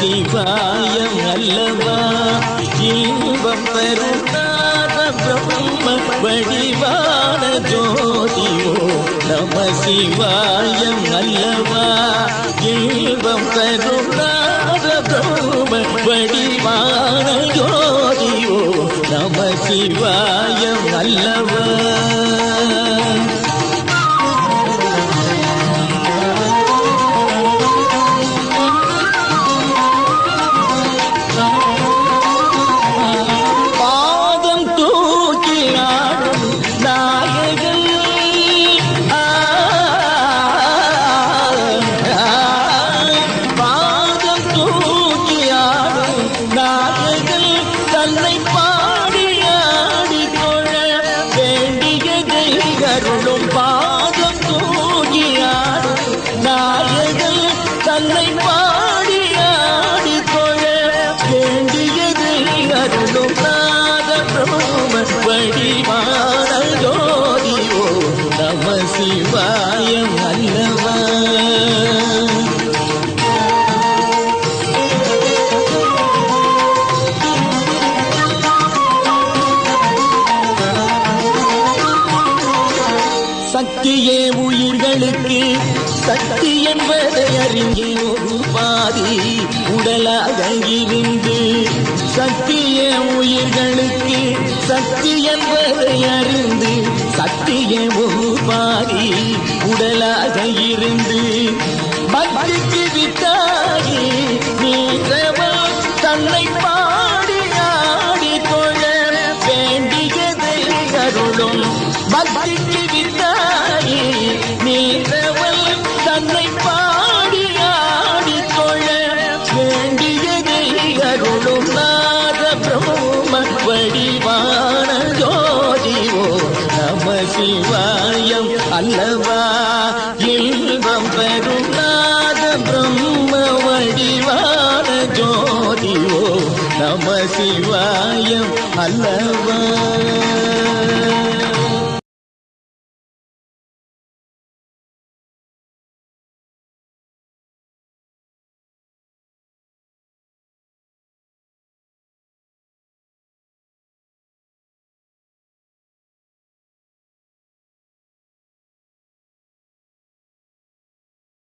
சிவாயம் அல்லவா இன்பம் தரும் நாத பிரம்ம வடிவான ஜோதியோ நம சிவாயம் அல்லவா இன்பம் தரும் நாத பிரம்ம வடிவான ஜோதியோ நம சிவாயம் அல்லவா. சிவாயம் அல்லவா சக்தியே உயிர்களுக்கு சக்தி என்பதை அறிஞ்சு ஒரு பாதி உடலாக இருந்து சக்தியே உயிர்களுக்கு சக்தி என்பதை அறிந்து சக்தியே ஒரு பாதி உடலாக இருந்து பக்திக்கு வித்தாகி நீரவன் தன்னை பாடி ஆடி தொழ வேண்டியதை அருளும் பக்திக்கு வித்தாகி நீரவன் தன்னை பாடி ஆடி தொழ வேண்டியதை அருளும் நாத பிரம்ம வடிவான ஜோதியோ நம சிவாயம் அல்லவா இன்பம் பெரும் நாத பிரம்ம வடிவான ஜோதியோ நம சிவாயம் அல்லவா.